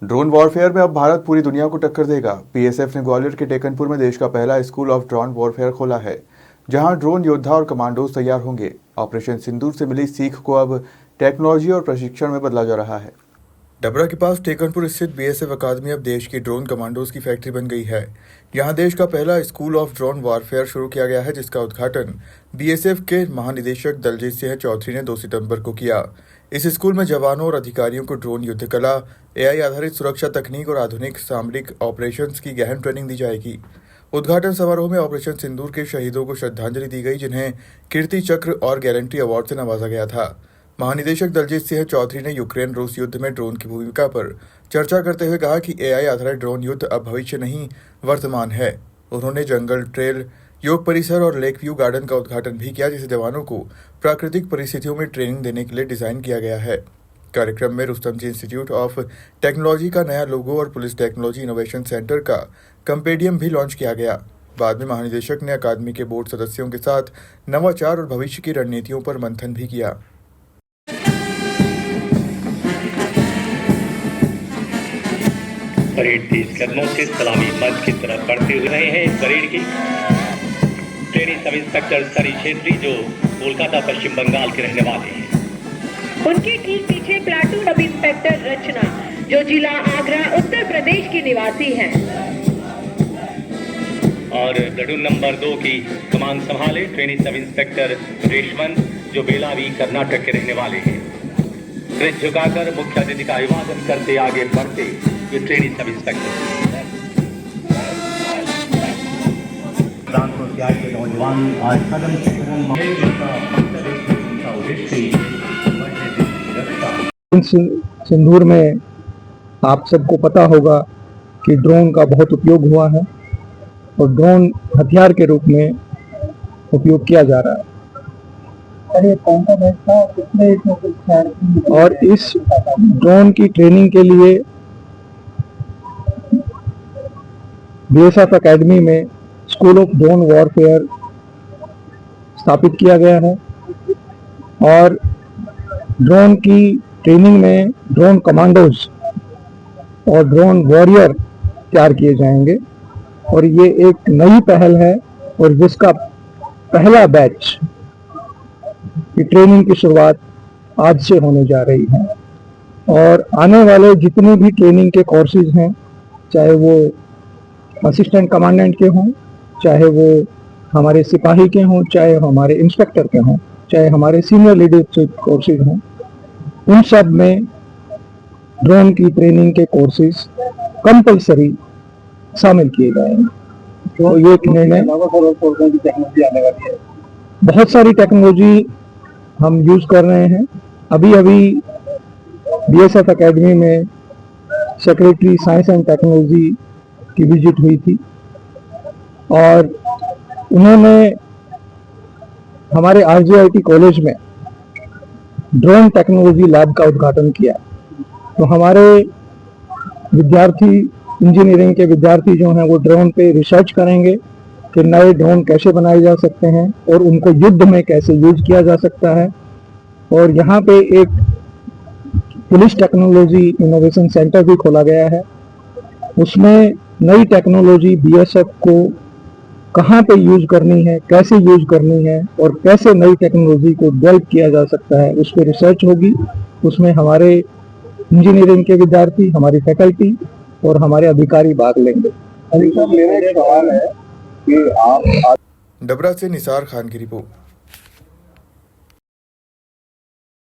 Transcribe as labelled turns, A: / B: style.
A: Drone warfare में अब भारत पूरी दुनिया को टक्कर देगा। बीएसएफ ने ग्वालियर के टेकनपुर में देश का पहला स्कूल ऑफ ड्रोन वॉरफेयर खोला है, जहां ड्रोन योद्धा और कमांडोज तैयार होंगे। ऑपरेशन सिंदूर से मिली सीख को अब टेक्नोलॉजी और प्रशिक्षण में बदला जा रहा है। डबरा के पास टेकनपुर स्थित बीएसएफ अकादमी अब देश की ड्रोन कमांडोज की फैक्ट्री बन गई है। यहां देश का पहला स्कूल ऑफ ड्रोन वॉरफेयर शुरू किया गया है, जिसका उद्घाटन बीएसएफ के महानिदेशक दलजीत सिंह चौधरी ने 2 सितंबर को किया। इस स्कूल में जवानों और अधिकारियों को ड्रोन युद्ध कला, एआई आधारित सुरक्षा तकनीक और आधुनिक सामरिक ऑपरेशंस की गहन ट्रेनिंग दी जाएगी। उद्घाटन समारोह में ऑपरेशन सिंदूर के शहीदों को श्रद्धांजलि दी गई, जिन्हें कीर्ति चक्र और गारंटी अवार्ड से नवाजा गया था। महानिदेशक दलजीत सिंह चौधरी ने यूक्रेन रूस युद्ध में ड्रोन की भूमिका पर चर्चा करते हुए कहा कि एआई आधारित ड्रोन युद्ध अब भविष्य नहीं, वर्तमान है। उन्होंने जंगल ट्रेल, योग परिसर और लेक व्यू गार्डन का उद्घाटन भी किया, जिसे जवानों को प्राकृतिक परिस्थितियों में ट्रेनिंग देने के लिए डिजाइन किया गया है। कार्यक्रम में रुस्तम जी इंस्टीट्यूट ऑफ टेक्नोलॉजी का नया लोगो और पुलिस टेक्नोलॉजी इनोवेशन सेंटर का कंपेडियम भी लॉन्च किया गया। बाद में महानिदेशक ने अकादमी के बोर्ड सदस्यों के साथ नवाचार और भविष्य की रणनीतियों पर मंथन भी किया।
B: परेड तेज कदमों से सलामी मंच की तरफ बढ़ते हुए रहे हैं। इस परेड की ट्रेनिंग सब इंस्पेक्टर सरी छेत्री, जो कोलकाता पश्चिम बंगाल के रहने वाले हैं।
C: उनके ठीक पीछे प्लाटून सब इंस्पेक्टर रचना, जो जिला आगरा उत्तर प्रदेश की निवासी हैं।
B: और प्लाटून नंबर 2 की कमान संभाले ट्रेनिंग सब इंस्पेक्टर रेशमन, जो बेलावी कर्नाटक के रहने वाले हैं। सिर झुकाकर मुख्य अतिथि का अभिवादन करते आगे बढ़ते ये ट्रेनिंग सब इंस्पेक्टर। कानपुर के आगे नौजवान आज कदम से कदम
D: सिंदूर में आप सबको पता होगा कि ड्रोन का बहुत उपयोग हुआ है और ड्रोन हथियार के रूप में उपयोग किया जा रहा है। और इस ड्रोन की ट्रेनिंग के लिए बीएसएफ अकेडमी में स्कूल ऑफ ड्रोन वॉरफेयर स्थापित किया गया है और ड्रोन की ट्रेनिंग में ड्रोन कमांडोज और ड्रोन वॉरियर तैयार किए जाएंगे। और ये एक नई पहल है और जिसका पहला बैच की ट्रेनिंग की शुरुआत आज से होने जा रही है। और आने वाले जितने भी ट्रेनिंग के कोर्सेज हैं, चाहे वो असिस्टेंट कमांडेंट के हों, चाहे वो हमारे सिपाही के हों, चाहे हमारे इंस्पेक्टर के हों, चाहे हमारे सीनियर लीडरशिप कोर्सेज हों, उन सब में ड्रोन की ट्रेनिंग के कोर्सेज कंपलसरी शामिल किए जाएंगे। तो ये एक निर्णय, बहुत सारी टेक्नोलॉजी हम यूज कर रहे हैं। अभी बीएसएफ अकेडमी में सेक्रेटरी साइंस एंड टेक्नोलॉजी की विजिट हुई थी और उन्होंने हमारे आरजीआईटी कॉलेज में ड्रोन टेक्नोलॉजी लैब का उद्घाटन किया। तो हमारे विद्यार्थी, इंजीनियरिंग के विद्यार्थी जो हैं, वो ड्रोन पे रिसर्च करेंगे कि नए ड्रोन कैसे बनाए जा सकते हैं और उनको युद्ध में कैसे यूज किया जा सकता है। और यहाँ पे एक पुलिस टेक्नोलॉजी इनोवेशन सेंटर भी खोला गया है। उसमें नई टेक्नोलॉजी बीएसएफ को कहाँ पे यूज करनी है, कैसे यूज करनी है और कैसे नई टेक्नोलॉजी को डेवलप किया जा सकता है, उस पर रिसर्च होगी। उसमें हमारे इंजीनियरिंग के विद्यार्थी, हमारी फैकल्टी और हमारे अधिकारी भाग लेंगे।
A: डबरा से निसार खान की रिपोर्ट।